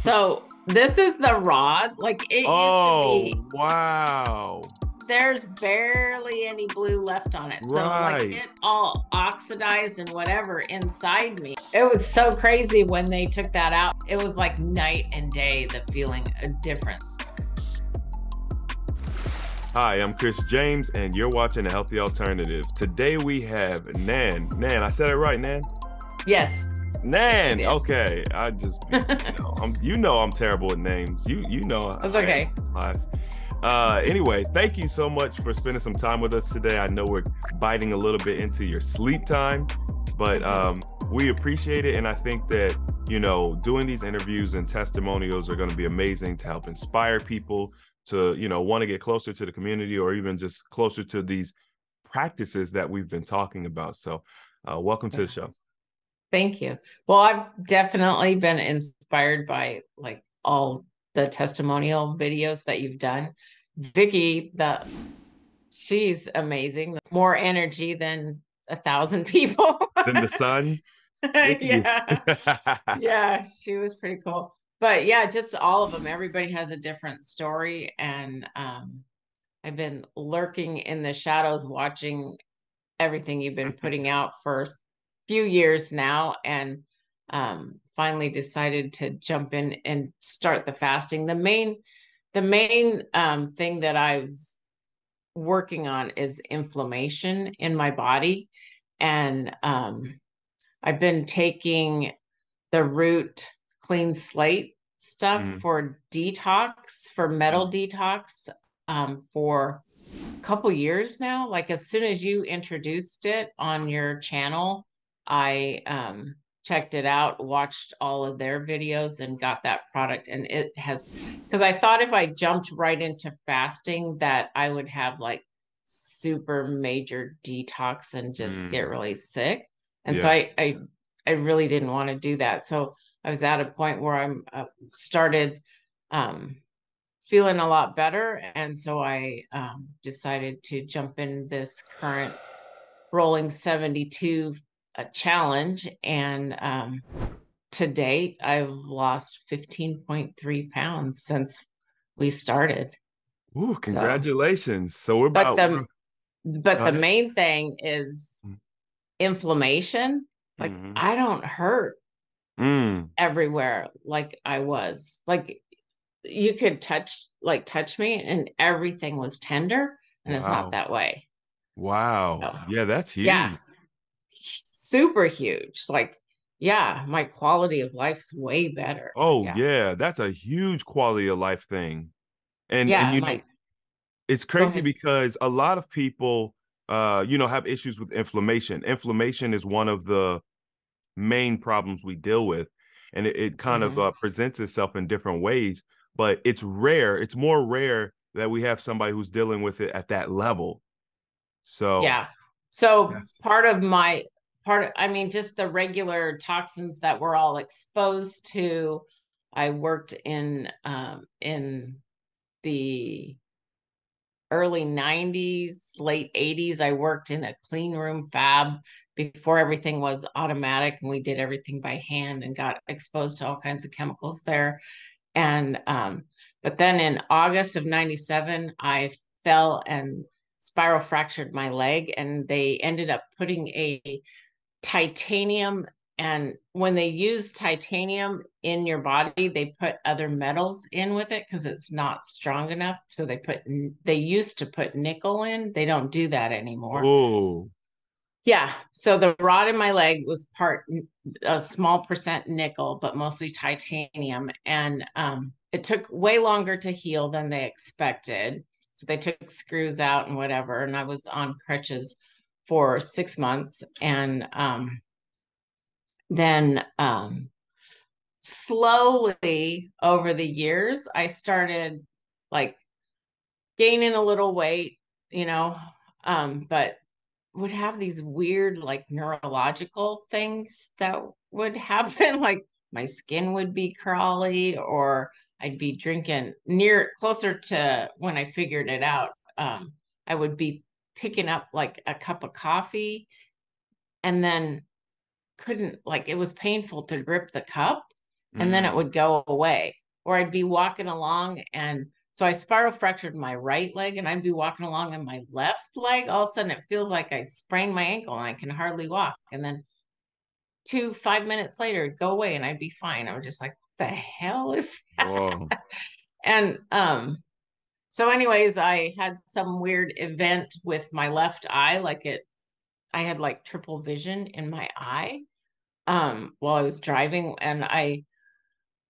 So this is the rod. Like it used to Oh, be, wow. there's barely any blue left on it. So like Right. it all oxidized and whatever inside me. It was so crazy when they took that out. It was like night and day, the feeling a difference. Hi, I'm Chris James, and you're watching A Healthy Alternative. Today we have Nan. Nan, I said it right, Nan? Yes. Yes, you Nan. did. Okay. I'm terrible with names. You know That's I okay. am. Lies. Anyway, thank you so much for spending some time with us today. I know we're biting a little bit into your sleep time, but we appreciate it, and I think that doing these interviews and testimonials are going to be amazing to help inspire people to want to get closer to the community, or even just closer to these practices that we've been talking about. So welcome to the show. Thank you. Well, I've definitely been inspired by like all the testimonial videos that you've done. Vicky, she's amazing. More energy than 1,000 people. Then the sun, Vicky. Yeah. Yeah, she was pretty cool. But yeah, just all of them. Everybody has a different story. And I've been lurking in the shadows watching everything you've been putting out for a few years now, and finally decided to jump in and start the fasting. The main thing that I was working on is inflammation in my body, and I've been taking the root clean slate stuff Mm, for detox, for metal mm. detox, for couple years now. Like as soon as you introduced it on your channel, I checked it out, watched all of their videos, and got that product. And it has, because I thought if I jumped right into fasting that I would have like super major detox and just get Mm. really sick. And so Yeah. I really didn't want to do that. So I was at a point where I'm started um feeling a lot better. And so I decided to jump in this current rolling 72 challenge. And to date, I've lost 15.3 pounds since we started. Ooh, So, congratulations. So we're but about, the but go the ahead. main thing is inflammation. Like Mm-hmm. I don't hurt Mm. everywhere like I was. Like you could touch me and everything was tender, and it's not Wow. that way. Wow. So Yeah, that's yeah, huge. super huge. Like, yeah, my quality of life's way better. Oh, Yeah. yeah, that's a huge quality of life thing. And Yeah, my it's go crazy ahead. because a lot of people have issues with inflammation. Inflammation is one of the main problems we deal with, and it kind of Mhm. presents itself in different ways, but it's rare. It's more rare that we have somebody who's dealing with it at that level. So Yeah. So that's I mean, just the regular toxins that we're all exposed to. I worked in the early 90s, late 80s. I worked in a clean room fab before everything was automatic, and we did everything by hand and got exposed to all kinds of chemicals there. And but then in August of 97, I fell and spiral fractured my leg, and they ended up putting a titanium. And when they use titanium in your body, they put other metals in with it because it's not strong enough. So they used to put nickel in. They don't do that anymore. oh Yeah. So the rod in my leg was a small percent nickel, but mostly titanium. And it took way longer to heal than they expected. So they took screws out and whatever. And I was on crutches for 6 months. And then slowly over the years, I started like gaining a little weight, you know, but would have these weird like neurological things that would happen. Like my skin would be crawly, or I'd be drinking near closer to when I figured it out. I would be picking up like a cup of coffee and then couldn't, like, it was painful to grip the cup. and then it Mm. would go away. Or I'd be walking along, and so I spiral fractured my right leg, and I'd be walking along and my left leg, all of a sudden it feels like I sprained my ankle and I can hardly walk. And then 5 minutes later, it'd go away and I'd be fine. I was just like, what the hell is that? Whoa. And so anyways, I had some weird event with my left eye, I had like triple vision in my eye while I was driving, and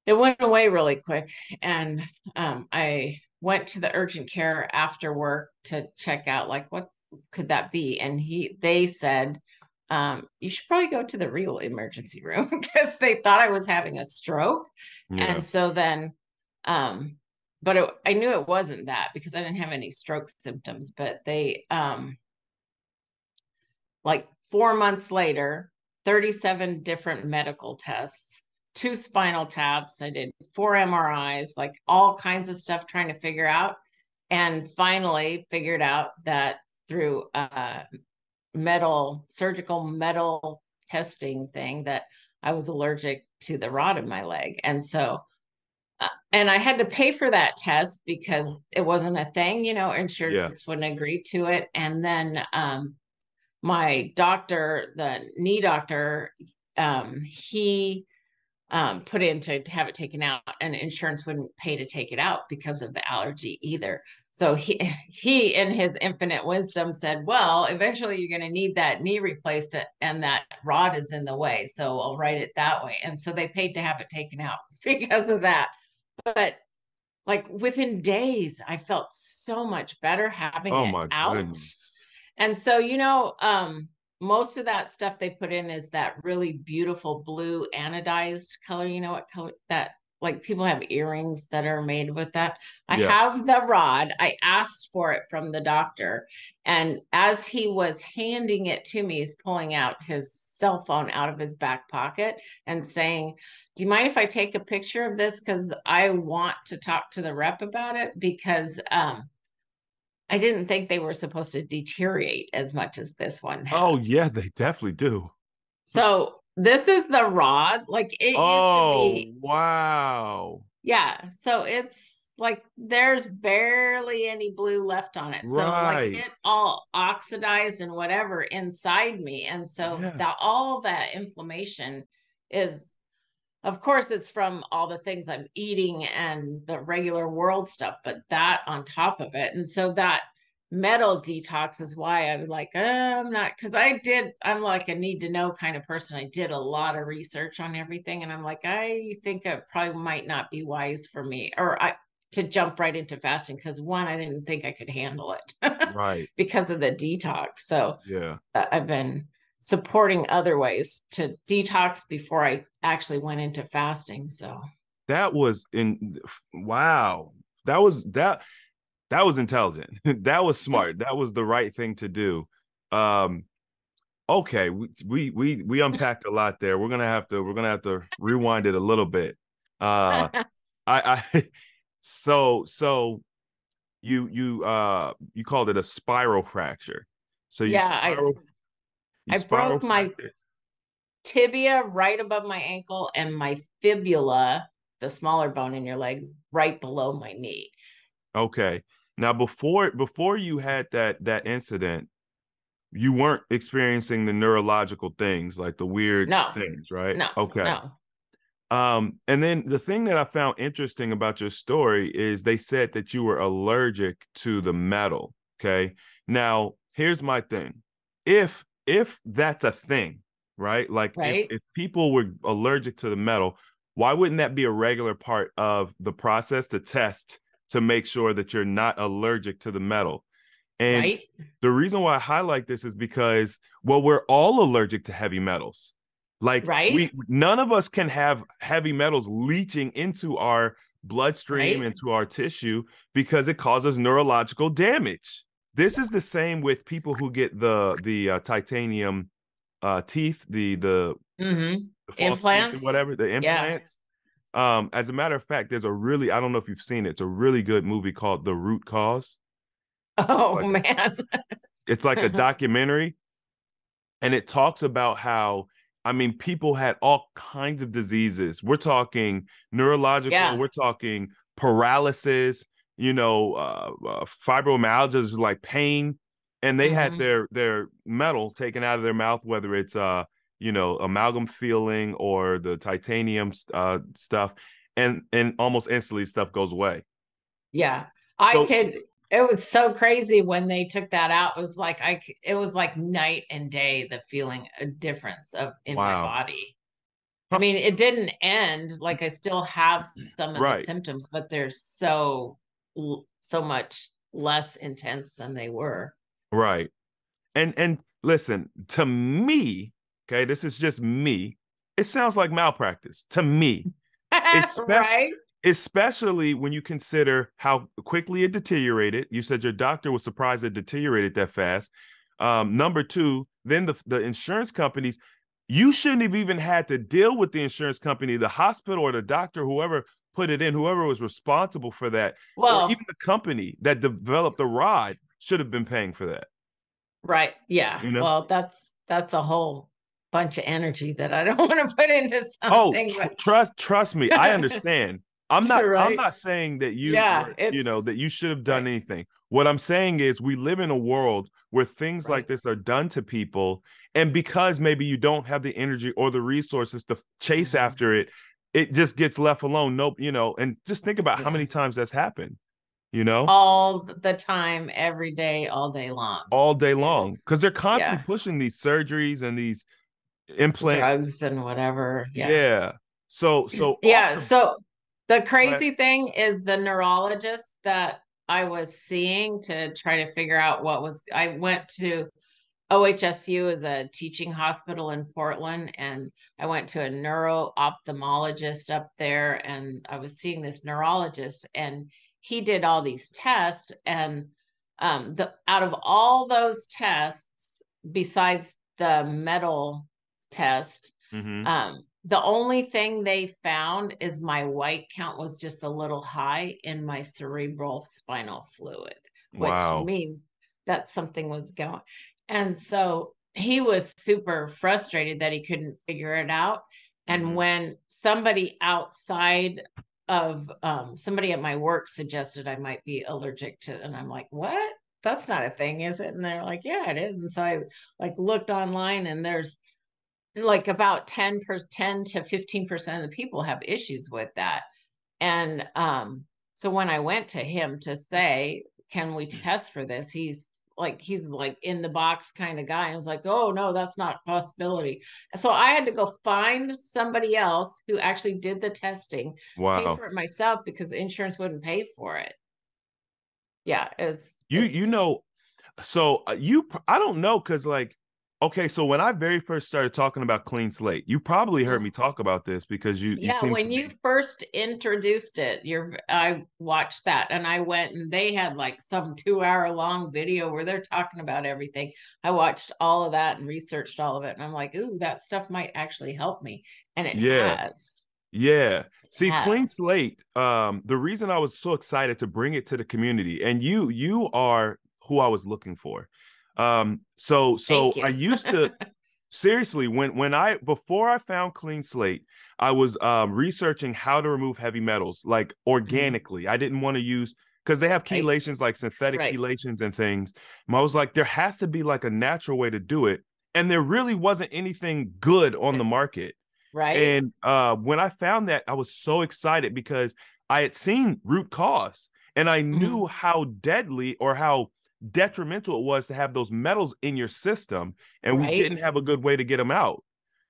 it went away really quick. And I went to the urgent care after work to check out like what could that be. And they said, you should probably go to the real emergency room because they thought I was having a stroke. Yeah. And so then, but I knew it wasn't that because I didn't have any stroke symptoms. But they, like 4 months later, 37 different medical tests, 2 spinal taps. I did 4 MRIs, like all kinds of stuff trying to figure out. And finally figured out that through surgical metal testing thing, that I was allergic to the rod in my leg. And so, and I had to pay for that test because it wasn't a thing, Yeah. insurance wouldn't agree to it. And then, my doctor, the knee doctor, he put in to have it taken out, and insurance wouldn't pay to take it out because of the allergy either. So he in his infinite wisdom said, well, eventually you're going to need that knee replaced, and that rod is in the way. So I'll write it that way. And so they paid to have it taken out because of that. But like within days, I felt so much better having Oh it my out. goodness. And so, most of that stuff they put in is that really beautiful blue anodized color. You know what color that, like people have earrings that are made with that. I Yeah. have the rod. I asked for it from the doctor. And as he was handing it to me, he's pulling out his cell phone out of his back pocket and saying, do you mind if I take a picture of this? Because I want to talk to the rep about it, because I didn't think they were supposed to deteriorate as much as this one Oh has. yeah, they definitely do. So this is the rod. Like it used to Oh be, wow. yeah. So it's like there's barely any blue left on it. So like Right. it all oxidized and whatever inside me. And so Yeah. that all that inflammation is, of course, it's from all the things I'm eating and the regular world stuff, but that on top of it. And so that metal detox is why I was like, I'm not, because I'm like a need to know kind of person. I did a lot of research on everything. And I'm like, I think it probably might not be wise for me to jump right into fasting, because one, I didn't think I could handle it Right. because of the detox. So Yeah. I've been supporting other ways to detox before I actually went into fasting. So That was in wow. That was intelligent. That was smart. That was the right thing to do. Um okay, we unpacked a lot there. We're gonna have to rewind it a little bit. I so you called it a spiral fracture. So yeah, you I spiral broke my fractured. tibia right above my ankle and my fibula, the smaller bone in your leg, right below my knee. Okay. Now before you had that incident, you weren't experiencing the neurological things like the weird No, things, right? no, Okay. no. And then the thing that I found interesting about your story is they said that you were allergic to the metal. Okay. Now, here's my thing. If that's a thing, right? Like Right, if people were allergic to the metal, why wouldn't that be a regular part of the process to test to make sure that you're not allergic to the metal? And right, the reason why I highlight this is because, well, we're all allergic to heavy metals. Like right, we none of us can have heavy metals leaching into our bloodstream, right. into our tissue, because it causes neurological damage. This is the same with people who get the titanium teeth, Mm-hmm. the false teeth or Implants. whatever, the Yeah. implants. As a matter of fact, there's a really, I don't know if you've seen it, it's a really good movie called The Root Cause. Oh Like man. it's like a documentary, and it talks about how I mean, people had all kinds of diseases. We're talking neurological, Yeah. we're talking paralysis, fibromyalgia is like pain, and they had Hmm. their metal taken out of their mouth, whether it's amalgam filling or the titanium stuff, and almost instantly stuff goes away. Yeah. I So could, it was so crazy when they took that out. It was like it was like night and day, the feeling a difference of in my wow. body. I Huh. mean, it didn't end. Like I still have some of the Right, symptoms, but they're so much less intense than they were. right. And listen, to me, okay, this is just me. It sounds like malpractice to me, especially Right? especially when you consider how quickly it deteriorated. You said your doctor was surprised it deteriorated that fast. Number two, then the insurance companies, you shouldn't have even had to deal with the insurance company, the hospital or the doctor, whoever put it in, whoever was responsible for that, or even Well, the company that developed the rod should have been paying for that. right. Yeah. You know? Well, that's a whole bunch of energy that I don't want to put into Oh, something, but trust me, I understand. I'm right. not saying that you Yeah, were, that it's you should have done right. anything. What I'm saying is we live in a world where things like Right. this are done to people, and because maybe you don't have the energy or the resources to chase Hmm. after it, it just gets left alone. Nope, and just think about how Yeah. many times that's happened, you know, All the time, every day, all day long. all day It, long because they're constantly yeah. pushing these surgeries and these implants. Drugs and whatever. Yeah. Yeah. So off Yeah. the So the but crazy thing is the neurologist that I was seeing to try to figure out I went to OHSU is a teaching hospital in Portland, and I went to a neuro ophthalmologist up there, and I was seeing this neurologist, and he did all these tests, and the out of all those tests, besides the metal test, hmm the only thing they found is my white count was just a little high in my cerebral spinal fluid, which wow. means that something was going. And so he was super frustrated that he couldn't figure it out. And hmm when somebody outside of somebody at my work suggested I might be allergic to, and I'm like, what? That's not a thing, is it? And they're like, yeah, it is. And so I like looked online, and there's like about 10 to 15% of the people have issues with that. And so when I went to him to say, can we test for this? He's like in the box kind of guy. I was like, oh no, that's not a possibility. So I had to go find somebody else who actually did the testing, pay Wow. for it myself because the insurance wouldn't pay for it. Yeah, You it's know, so I don't know because like okay, so when I very first started talking about clean slate, you probably heard me talk about this because you yeah, seem to when you be. first introduced it, I watched that, and I went, and they had like some 2 hour long video where they're talking about everything. I watched all of that and researched all of it, and I'm like, ooh, that stuff might actually help me. And it Yeah. has. Yeah. It See, clean has. slate, the reason I was so excited to bring it to the community, and you are who I was looking for. So Thank I you. used to seriously when I before I found clean slate, I was researching how to remove heavy metals like Mhm. organically. I didn't want to use because they have Right. chelations like synthetic Right. chelations and things. And I was like, there has to be like a natural way to do it. And there really wasn't anything good on the market. Right. And when I found that, I was so excited because I had seen root cause and I Mhm. knew how deadly or how detrimental it was to have those metals in your system. And we Right. didn't have a good way to get them out.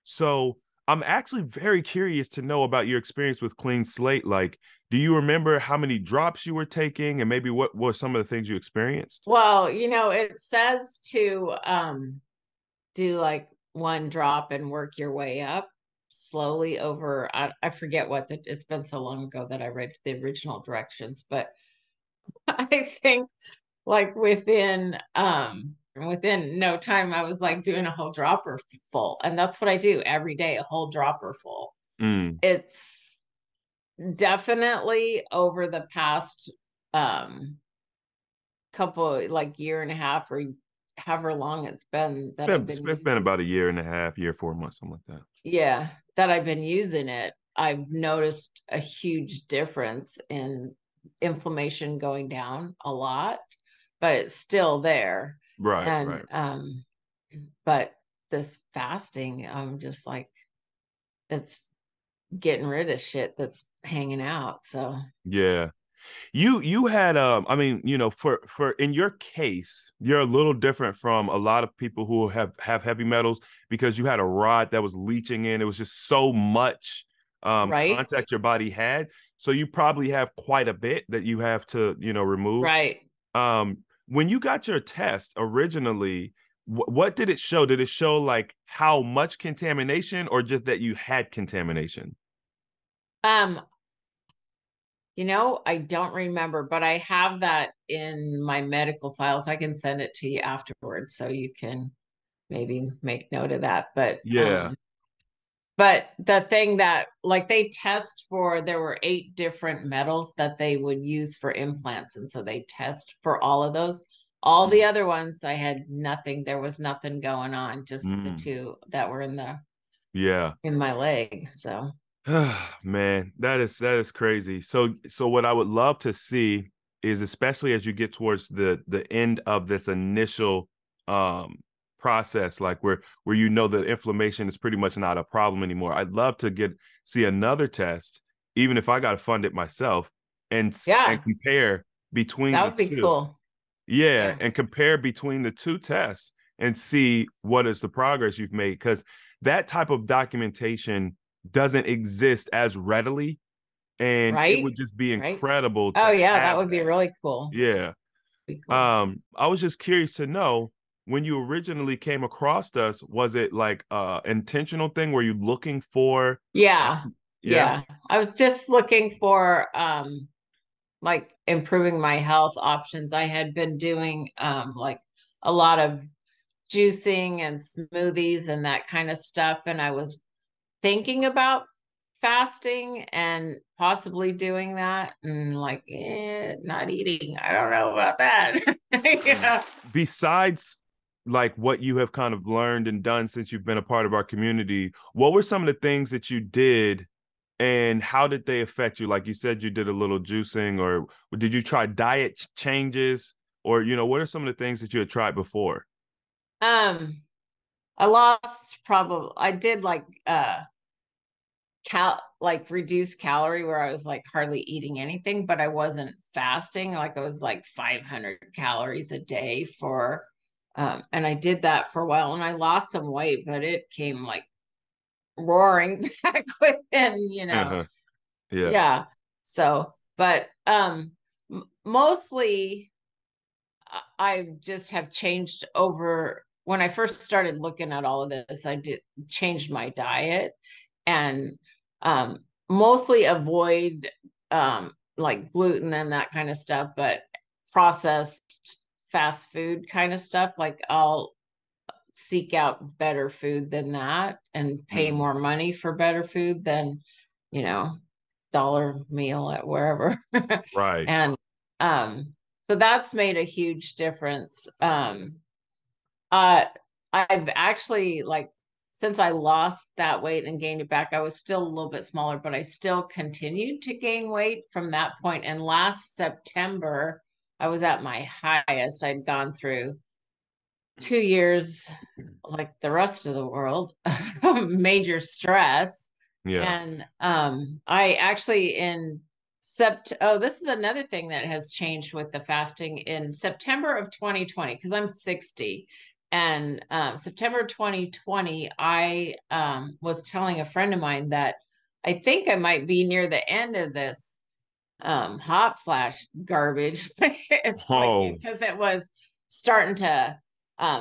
So I'm actually very curious to know about your experience with clean slate. Like, do you remember how many drops you were taking and maybe what were some of the things you experienced? Well, it says to do like one drop and work your way up slowly over. I forget it's been so long ago that I read the original directions, but I think like within no time I was like doing a whole dropper full. And that's what I do every day, a whole dropper full. Mm, It's definitely over the past couple like year and a half or however long it's been that I've It's been been using. about a year and a half, year, 4 months, something like that. Yeah, that I've been using it, I've noticed a huge difference in inflammation going down a lot, but it's still there. Right, And right. but this fasting, I'm just like, it's getting rid of shit that's hanging out. So Yeah. You had I mean, for in your case, you're a little different from a lot of people who have heavy metals because you had a rod that was leaching in. It was just so much right, contact your body had. So you probably have quite a bit that you have to, remove. right. When you got your test originally, what did it show? Did it show like how much contamination or just that you had contamination? Um, I don't remember, but I have that in my medical files. I can send it to you afterwards so you can maybe make note of that. Yeah. But the thing that like they test for, there were 8 different metals that they would use for implants. And so they test for all of those. All the other ones, I had nothing. There was nothing going on, just the Mm. two that were Yeah. in my leg. So Man, that is crazy. So what I would love to see is, especially as you get towards the end of this initial um process, like where the inflammation is pretty much not a problem anymore. I'd love to see another test, even if I got to fund it myself, and yeah, compare between that the would be two. cool. Yeah, Yeah. and compare between the two tests and see what is the progress you've made, because that type of documentation doesn't exist as readily, and it would Right. just be Right. incredible Oh to yeah, that have would be that. really cool. Yeah. Be cool. I was just curious to know, when you originally came across us, was it like intentional thing? Were you looking for Yeah. yeah? Yeah. I was just looking for like improving my health options. I had been doing like a lot of juicing and smoothies and that kind of stuff. And I was thinking about fasting and possibly doing that and like not eating. I don't know about that. Yeah. Besides like what you have kind of learned and done since you've been a part of our community, what were some of the things that you did and how did they affect you? Like you said, you did a little juicing, or did you try diet changes, or what are some of the things that you had tried before? Um, I lost probably I did like like reduced calorie where I was like hardly eating anything, but I wasn't fasting. Like I was like 500 calories a day for and I did that for a while and I lost some weight, but it came like roaring back within. Uh-huh. Yeah. Yeah. So, but mostly I just have changed over when I first started looking at all of this, I did changed my diet and mostly avoid like gluten and that kind of stuff, but processed fast food kind of stuff. Like I'll seek out better food than that and pay Mhm. more money for better food than, you know, dollar meal at wherever. Right. And so that's made a huge difference. Uh I've actually like since I lost that weight and gained it back, I was still a little bit smaller, but I still continued to gain weight from that point. And last September, I was at my highest. I'd gone through 2 years like the rest of the world, major stress. Yeah. And I actually this is another thing that has changed with the fasting in September of 2020, because I'm 60. And September 2020, I was telling a friend of mine that I think I might be near the end of this hot flash garbage. It's like Oh, because it was starting to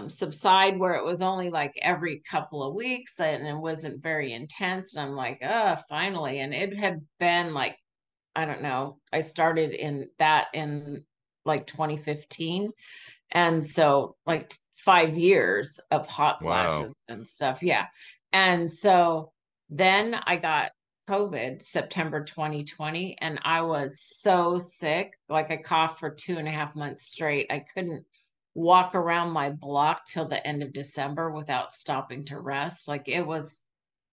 subside where it was only like every couple of weeks and it wasn't very intense. And I'm like, finally. And it had been like, I don't know, I started in like 2015. And so like 5 years of hot wow. flashes and stuff. Yeah. And so then I got COVID September 2020, and I was so sick. Like I coughed for 2.5 months straight. I couldn't walk around my block till the end of December without stopping to rest. Like it was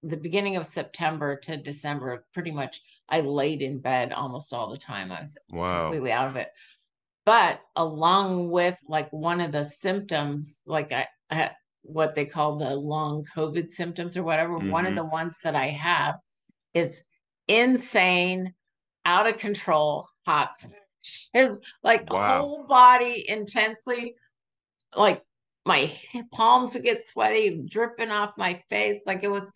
the beginning of September to December, pretty much I laid in bed almost all the time. I was Wow. completely out of it. But along with like one of the symptoms, like I had what they call the long COVID symptoms or whatever, one of Mm-hmm. the ones that I have is insane, out of control, hot flash. Like Wow. whole body intensely, like my palms would get sweaty, dripping off my face. Like it was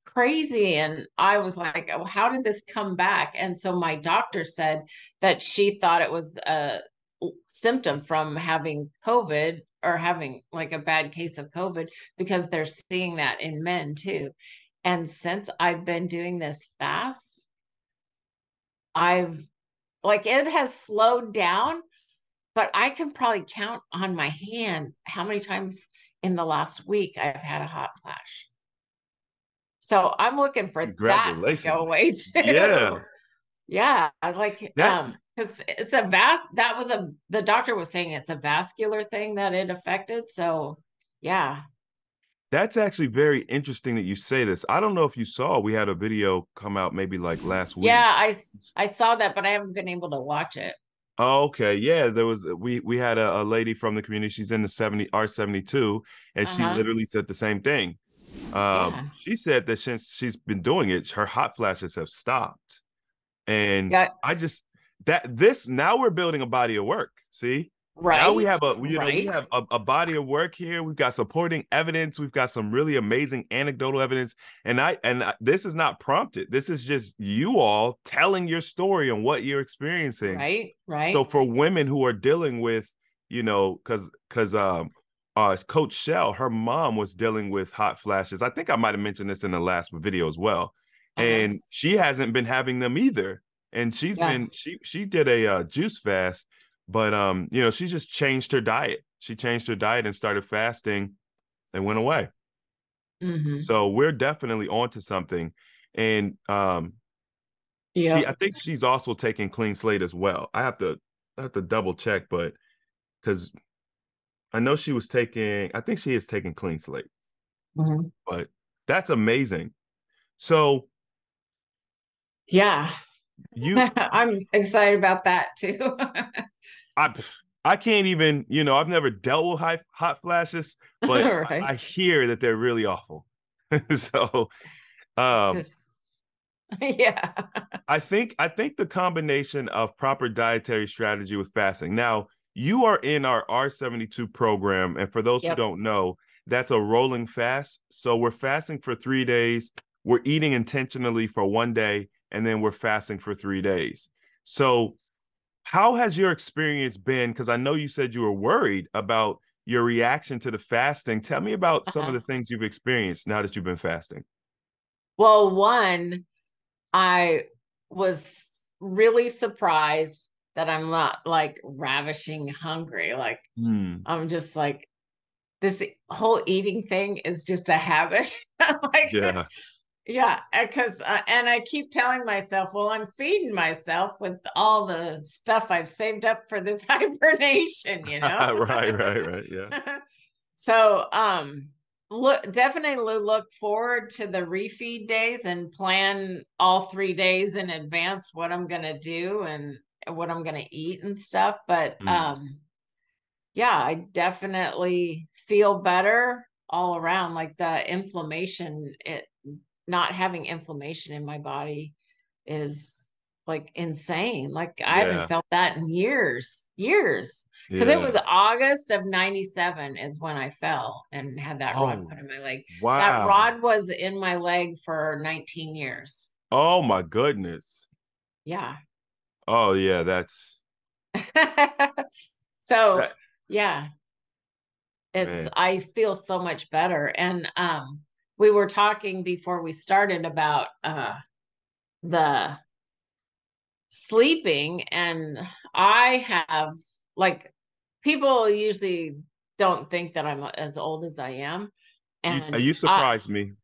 crazy. And I was like, oh, how did this come back? And so my doctor said that she thought it was a symptom from having COVID or having like a bad case of COVID because they're seeing that in men too. And since I've been doing this fast, I've like it has slowed down, but I can probably count on my hand how many times in the last week I've had a hot flash. So I'm looking for that to go Congratulations. away Yeah. too. Yeah, I like That because it's a vast that was a the doctor was saying it's a vascular thing that it affected. So yeah. that's actually very interesting that you say this. I don't know if you saw, we had a video come out maybe like last week. Yeah, I saw that, but I haven't been able to watch it. Oh, okay. Yeah, there was we had a lady from the community. She's in the 70 R72, and she Uh-huh. literally said the same thing. Yeah. She said that since she's been doing it, her hot flashes have stopped. And Yeah. I just that this now we're building a body of work. See, now we Right. have we Right. have a body of work here. We've got supporting evidence. We've got some really amazing anecdotal evidence. This is not prompted. This is just you all telling your story and what you're experiencing. Right. So Right. for women who are dealing with, because Coach Shell, her mom was dealing with hot flashes. I think I might have mentioned this in the last video as well, Uh-huh. and she hasn't been having them either. And Yeah. she did a juice fast, but she just changed her diet. She changed her diet and started fasting, and went away. Mm-hmm. So we're definitely onto something, and I Yep. think she's also taking clean slate as well. I have to double check, but because I know she was taking, I think she is taking clean slate, Mhm. but that's amazing. So Yeah. you, I'm excited about that too. I, I can't even, I've never dealt with hot flashes, but Right. I hear that they're really awful. So, It's um, just, yeah. I think the combination of proper dietary strategy with fasting. Now, you are in our R72 program, and for those who Yep. don't know, that's a rolling fast. So we're fasting for 3 days, we're eating intentionally for one day, and then we're fasting for 3 days. So, how has your experience been? Because I know you said you were worried about your reaction to the fasting. Tell me about some of Uh-huh. the things you've experienced now that you've been fasting. Well, one, I was really surprised that I'm not like ravishing hungry. Like, Hmm. I'm just like, this whole eating thing is just a habit. Like, Yeah. yeah, because and I keep telling myself, well, I'm feeding myself with all the stuff I've saved up for this hibernation, you know? Right, right, right. Yeah. So, look, definitely look forward to the refeed days and plan all 3 days in advance what I'm gonna do and what I'm gonna eat and stuff. But Hmm. yeah, I definitely feel better all around. Like the inflammation, it not having inflammation in my body is like insane. Like I haven't Yeah. felt that in years, years. Because it was Yeah. August of 97 is when I fell and had that rod Oh, put in my leg. That wow. rod was in my leg for 19 years. Oh my goodness. Yeah. Oh yeah, that's So that yeah, it's man. I feel so much better. And we were talking before we started about the sleeping, and I have like people usually don't think that I'm as old as I am. And You surprised me when you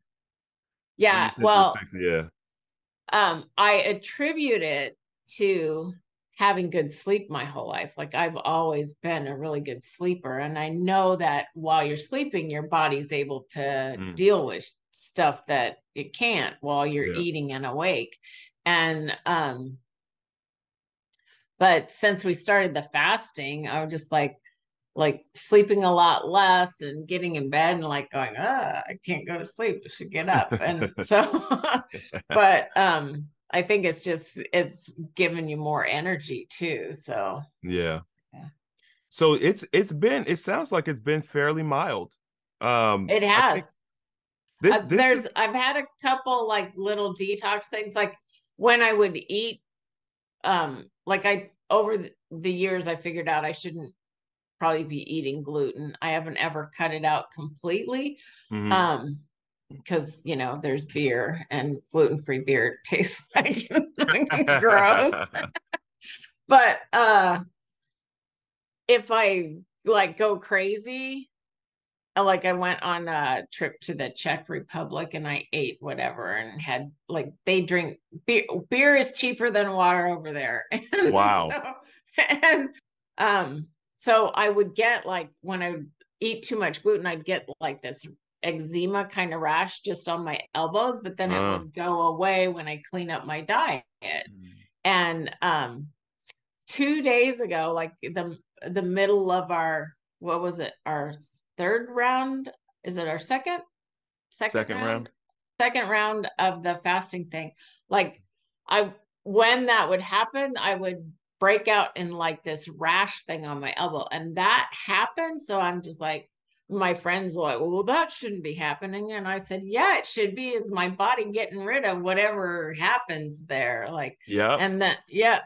yeah, said you were well, 60. Yeah. I attribute it to having good sleep my whole life. Like I've always been a really good sleeper. And I know that while you're sleeping, your body's able to Mm, deal with stuff that it can't while you're yeah. eating and awake. And but since we started the fasting, I was just like sleeping a lot less and getting in bed and like going, I can't go to sleep. I should get up. And so, but I think it's giving you more energy too. So Yeah. yeah. So it sounds like it's been fairly mild. It I think has. this is I've had a couple like little detox things, like when I would eat, like I, over the years, I figured out I shouldn't probably be eating gluten. I haven't ever cut it out completely. mhm. Um, because there's beer and gluten-free beer tastes like gross. But if I like go crazy, like I went on a trip to the Czech Republic and I ate whatever and had like they drink beer. Beer is cheaper than water over there. And Wow. so I would get like when I would eat too much gluten, I'd get like this eczema kind of rash just on my elbows, but then it Uh, would go away when I clean up my diet. And 2 days ago, like the middle of our, what was it, our third round? Is it our second second round. round? Second round of the fasting thing. Like I when that would happen, I would break out in like this rash thing on my elbow. And that happened. So I'm just like, my friends were like, well, that shouldn't be happening. And I said, yeah, it should be. It's my body getting rid of whatever happens there. Like, Yep. and then yeah.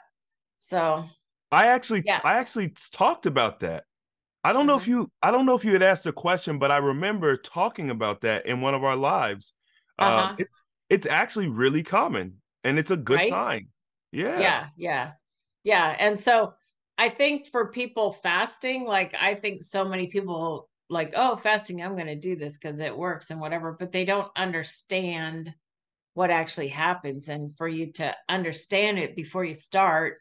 So yeah. I actually talked about that. Uh-huh. I don't know if you had asked a question, but I remember talking about that in one of our lives. Uh-huh. It's actually really common and it's a good Right? sign. Yeah. Yeah, yeah. Yeah. And so I think for people fasting, like I think so many people like, oh, fasting, I'm going to do this because it works and whatever, but they don't understand what actually happens. And for you to understand it before you start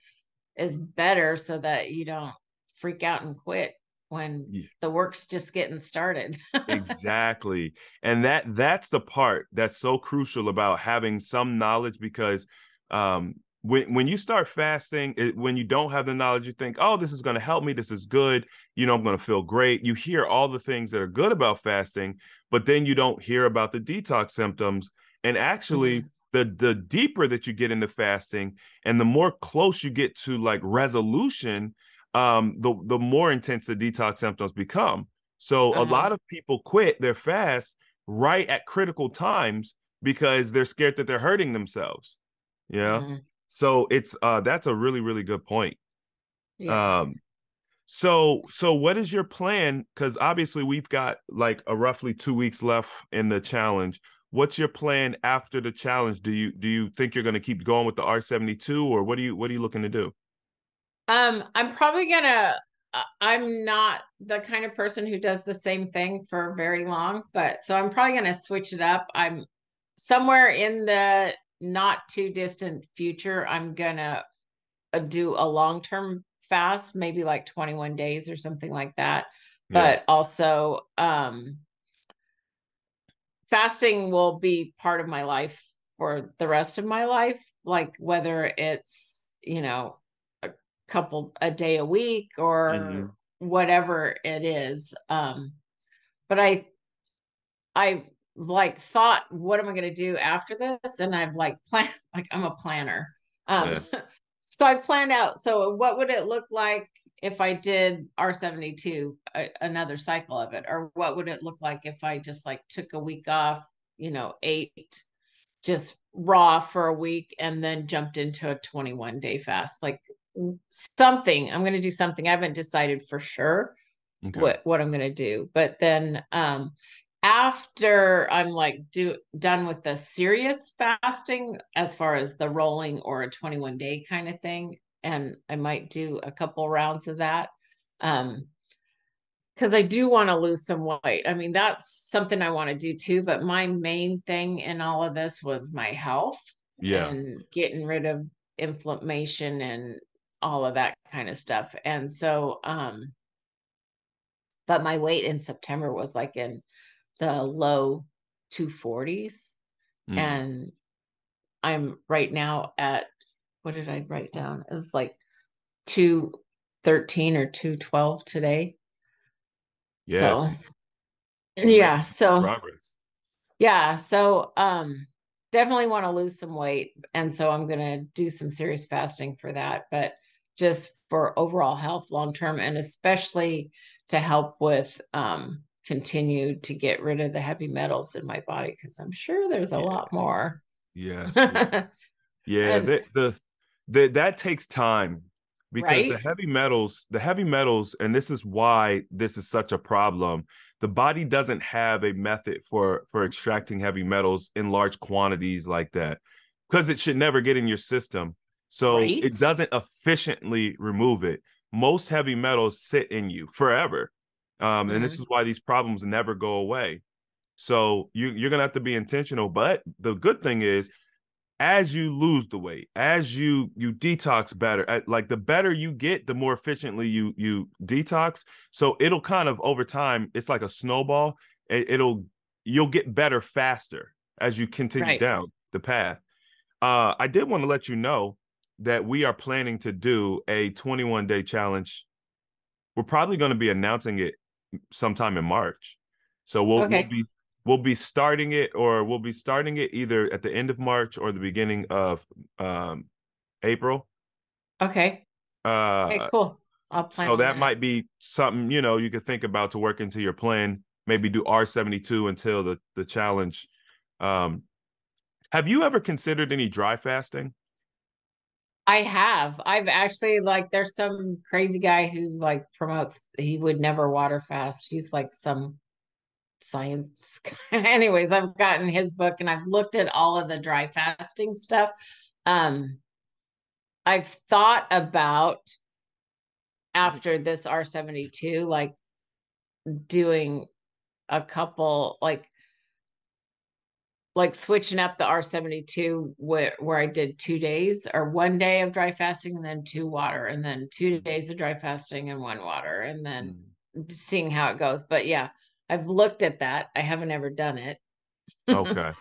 is better so that you don't freak out and quit when Yeah. the work's just getting started. Exactly. And that's the part that's so crucial about having some knowledge because when you start fasting, when you don't have the knowledge, you think, oh, this is going to help me. This is good. I'm going to feel great. You hear all the things that are good about fasting, but then you don't hear about the detox symptoms. And actually, Mhm. the deeper that you get into fasting and the more close you get to like resolution, the more intense the detox symptoms become. So a Uh-huh. lot of people quit their fast right at critical times because they're scared that they're hurting themselves. Yeah. Mhm. So it's that's a really, really good point. Yeah. Um, so what is your plan? Because obviously we've got like a roughly 2 weeks left in the challenge. What's your plan after the challenge? Do you think you're going to keep going with the R72 or what are you looking to do? I'm probably gonna, I'm not the kind of person who does the same thing for very long, but so I'm probably gonna switch it up. I'm somewhere in the not too distant future, I'm gonna do a long-term fast, maybe like 21 days or something like that. Yeah. But also, fasting will be part of my life for the rest of my life, like whether it's, a couple a day a week or Hmm. whatever it is. But I like thought, what am I going to do after this? And I've like planned, like I'm a planner. Yeah. So I planned out. So what would it look like if I did R72, another cycle of it? Or what would it look like if I just like took a week off, ate just raw for a week and then jumped into a 21-day fast? Like something, I'm going to do something. I haven't decided for sure Okay. what I'm going to do. But then after I'm like done with the serious fasting as far as the rolling or a 21-day kind of thing, and I might do a couple rounds of that. Um because I do want to lose some weight. I mean, that's something I want to do too, but my main thing in all of this was my health Yeah. and getting rid of inflammation and all of that kind of stuff. And so, but my weight in September was like in the low 240s. Mm. And I'm right now at, what did I write down? It was like 213 or 212 today. Yes, So you're yeah, making some good so progress. yeah, so definitely want to lose some weight. And so I'm gonna do some serious fasting for that, but just for overall health long term, and especially to help with continue to get rid of the heavy metals in my body, because I'm sure there's a Yeah. lot more. Yes. Yeah, And that takes time because right, the heavy metals, and this is why this is such a problem. The body doesn't have a method for extracting heavy metals in large quantities like that because it should never get in your system. So right. it doesn't efficiently remove it. Most heavy metals sit in you forever. And this is Mhm. why these problems never go away. So you're gonna have to be intentional. But the good thing is, as you lose the weight, as you detox better, like the better you get, the more efficiently you detox. So it'll kind of over time, it's like a snowball. It'll you'll get better faster as you continue Right. down the path. I did want to let you know that we are planning to do a 21-day challenge. We're probably going to be announcing it sometime in March. So Okay. we'll be starting it, or we'll be starting it either at the end of March or the beginning of um, April. Okay. Okay, Uh, cool. I'll plan so on that that. might be something, you could think about to work into your plan. Maybe do R72 until the challenge. Um, have you ever considered any dry fasting? I have. I've actually like there's some crazy guy who like promotes he would never water fast. He's like some science guy. Anyways, I've gotten his book and I've looked at all of the dry fasting stuff. Um, I've thought about after this R72, like doing a couple like switching up the R72 where I did 2 days or one day of dry fasting and then two water and then 2 days of dry fasting and one water and then Mm. seeing how it goes. But yeah, I've looked at that. I haven't ever done it. Okay.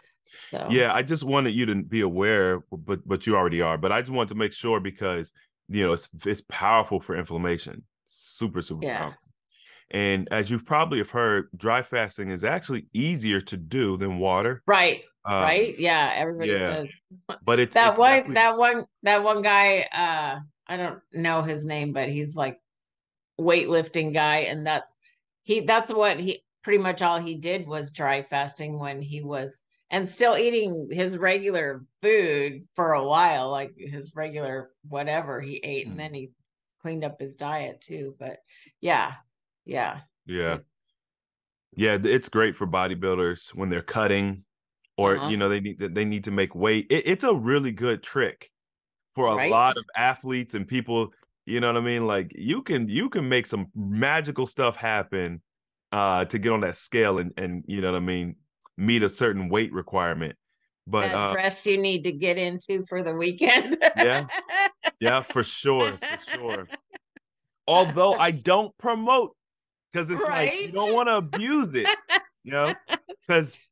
So Yeah, I just wanted you to be aware, but you already are. But I just wanted to make sure because it's powerful for inflammation, super super yeah. powerful. And as you've probably have heard, dry fasting is actually easier to do than water. Right. Um, Right. Yeah. Everybody yeah, says but it's that it's one, definitely that one guy, I don't know his name, but he's like weightlifting guy. And that's what he pretty much all he did was dry fasting when he was and still eating his regular food for a while, like his regular whatever he ate. And then he cleaned up his diet too. But yeah, yeah. yeah, It, yeah. It's great for bodybuilders when they're cutting, or uh-huh. they need to make weight. It's a really good trick for a Right. lot of athletes and people, you know what I mean? Like you can make some magical stuff happen to get on that scale and you know what I mean, meet a certain weight requirement. But That dress you need to get into for the weekend. yeah, yeah, for sure, for sure. Although I don't promote because it's like you Right. don't want to abuse it, you know, because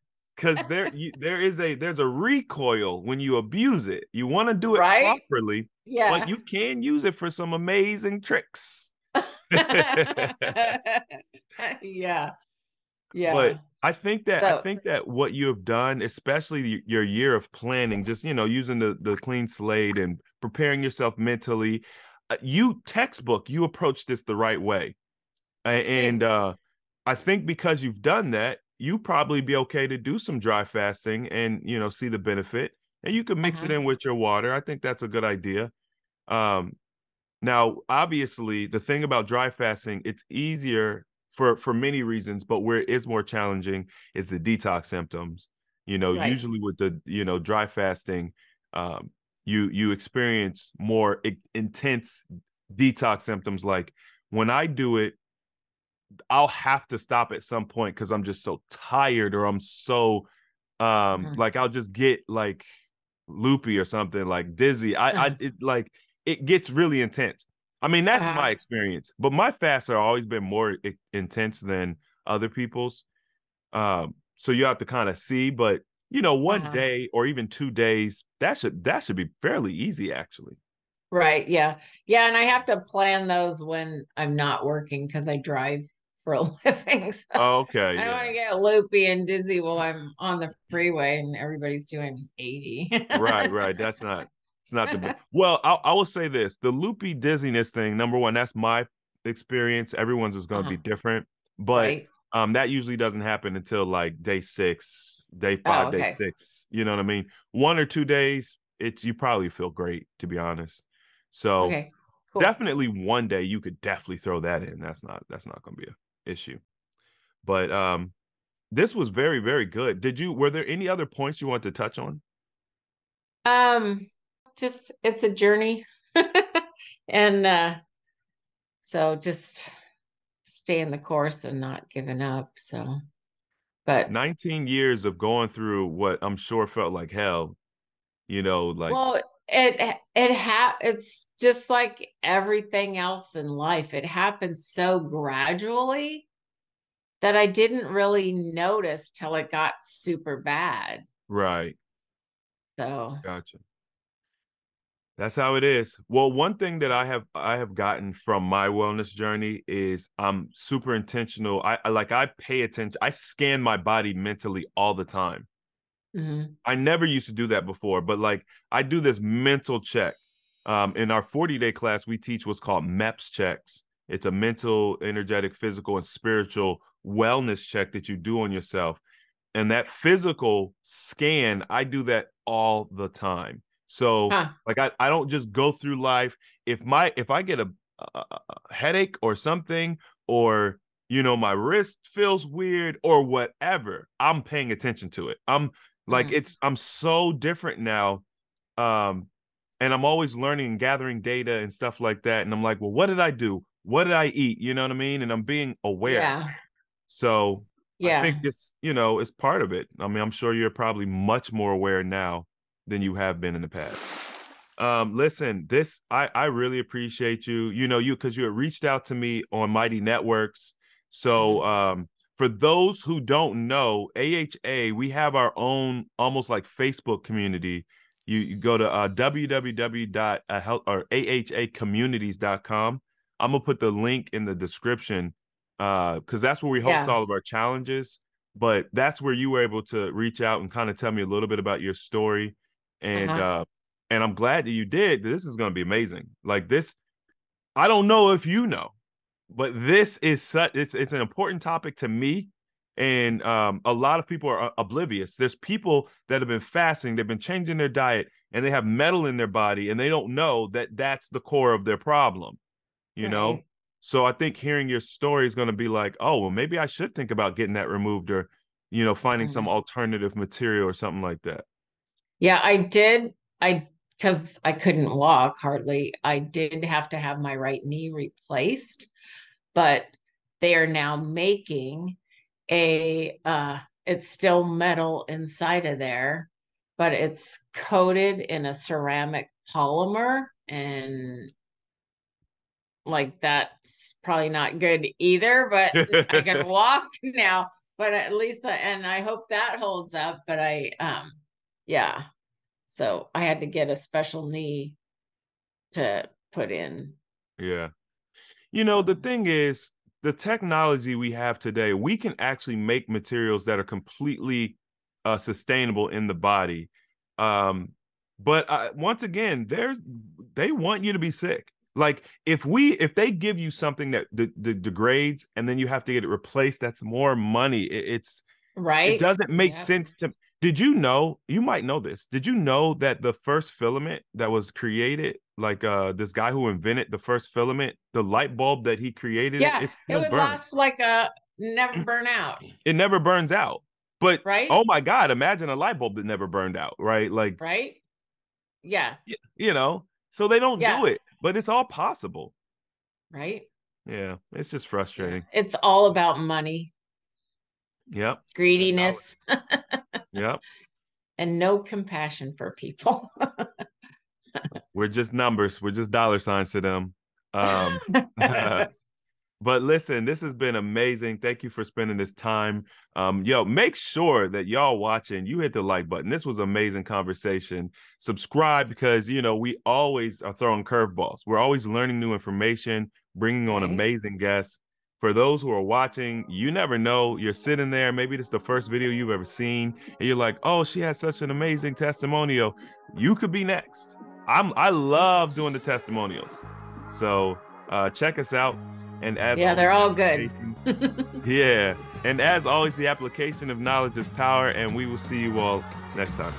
there's a recoil when you abuse it. You want to do it Right. properly, but Yeah. you can use it for some amazing tricks. Yeah. But Yeah. I So, think that what you have done, especially your year of planning, just using the clean slate and preparing yourself mentally, you textbook, you approach this the right way. And thanks. I think because you've done that, you probably be okay to do some dry fasting and see the benefit. And you can mix it Uh-huh. in with your water. I think that's a good idea. Um, Now, obviously, the thing about dry fasting, it's easier for many reasons, but where it is more challenging is the detox symptoms. Right. Usually with the dry fasting, um, you experience more intense detox symptoms. Like when I do it, I'll have to stop at some point because I'm just so tired, or I'm so Uh-huh. like I'll just get like loopy or something, like dizzy. I Uh-huh. it like it gets really intense. I mean, that's Uh-huh. my experience, but my fasts are always been more intense than other people's. So you have to kind of see, but one Uh-huh. day or even 2 days, that should be fairly easy, actually. Right. Yeah. Yeah. And I have to plan those when I'm not working because I drive for a living. So Okay, I don't want yeah. to get loopy and dizzy while I'm on the freeway and everybody's doing 80. Right, right. That's not it's not the best. Well, I will say this: the loopy dizziness thing. Number one, that's my experience. Everyone's is going to Uh-huh. be different, but Right. that usually doesn't happen until like day 6, day Oh, 5, day okay. 6. You know what I mean? 1 or 2 days, it's you probably feel great, to be honest. So Okay. Cool. definitely one day you could definitely throw that in. That's not going to be an issue. But this was very, very good. Were there any other points you want to touch on? Um, just it's a journey. And so just staying the course and not giving up. So, but 19 years of going through what I'm sure felt like hell, like well, it's just like everything else in life. It happens so gradually that I didn't really notice till it got super bad. right. So, Gotcha. That's how it is. Well, one thing that I have gotten from my wellness journey is I'm super intentional. I pay attention. I scan my body mentally all the time. mhm. I never used to do that before, but like I do this mental check. In our 40-day class, we teach what's called MEPS checks. It's a mental, energetic, physical, and spiritual wellness check that you do on yourself. And that physical scan, I do that all the time. So Huh. like I don't just go through life. If I get a headache or something, or my wrist feels weird or whatever, I'm paying attention to it. Mhm. I'm so different now. Um, and I'm always learning and gathering data and stuff like that. And I'm like, well, what did I do? What did I eat? You know what I mean? And I'm being aware. Yeah. So I think Yeah. it's part of it. I mean, I'm sure you're probably much more aware now than you have been in the past. Listen, I really appreciate you. Because you had reached out to me on Mighty Networks. So Mhm. for those who don't know, AHA, we have our own almost like Facebook community. You go to www.ahacommunities.com. I'm gonna put the link in the description because that's where we host Yeah. all of our challenges. But that's where you were able to reach out and kind of tell me a little bit about your story. And Uh-huh. uh, and I'm glad that you did. This is going to be amazing. Like this, I don't know if you know, but this is such. It's an important topic to me, and a lot of people are oblivious. There's people that have been fasting, they've been changing their diet, and they have metal in their body, and they don't know that that's the core of their problem. You know. Right. So I think hearing your story is going to be like, oh, well, maybe I should think about getting that removed, or finding some Mhm. alternative material or something like that. Yeah, I did. Because I couldn't walk hardly, I did have to have my right knee replaced, but they are now making it's still metal inside of there, but it's coated in a ceramic polymer and like that's probably not good either, but I can walk now, but at least and I hope that holds up, but yeah. So I had to get a special knee to put in. Yeah. The So, thing is, the technology we have today, we can actually make materials that are completely sustainable in the body. Um, but once again, they want you to be sick. Like if they give you something that degrades and then you have to get it replaced, that's more money. It right? doesn't make Yep. sense to. Did you know? You might know this. Did you know that the first filament that was created, like this guy who invented the first filament, the light bulb that he created, Yeah, it it still would burns. last like a never burn out, It never burns out. But right? oh my God, imagine a light bulb that never burned out, right? Like, Right? Yeah. so they don't Yeah. do it, but it's all possible. Right? Yeah, it's just Yeah. frustrating. It's all about money, Yep. That's how greediness, Yep. and no compassion for people. We're just numbers. We're just dollar signs to them. Um, But listen, this has been amazing. Thank you for spending this time. Yo, make sure that y'all watching, you hit the like button. This was amazing conversation. Subscribe because, you know, we always are throwing curveballs. We're always learning new information, bringing on Right. amazing guests. For those who are watching, you never know. You're sitting there. Maybe this is the first video you've ever seen, and you're like, "Oh, she has such an amazing testimonial." You could be next. I love doing the testimonials. So check us out. And as Yeah, always, they're the all good. application, yeah. And as always, the application of knowledge is power. And we will see you all next time.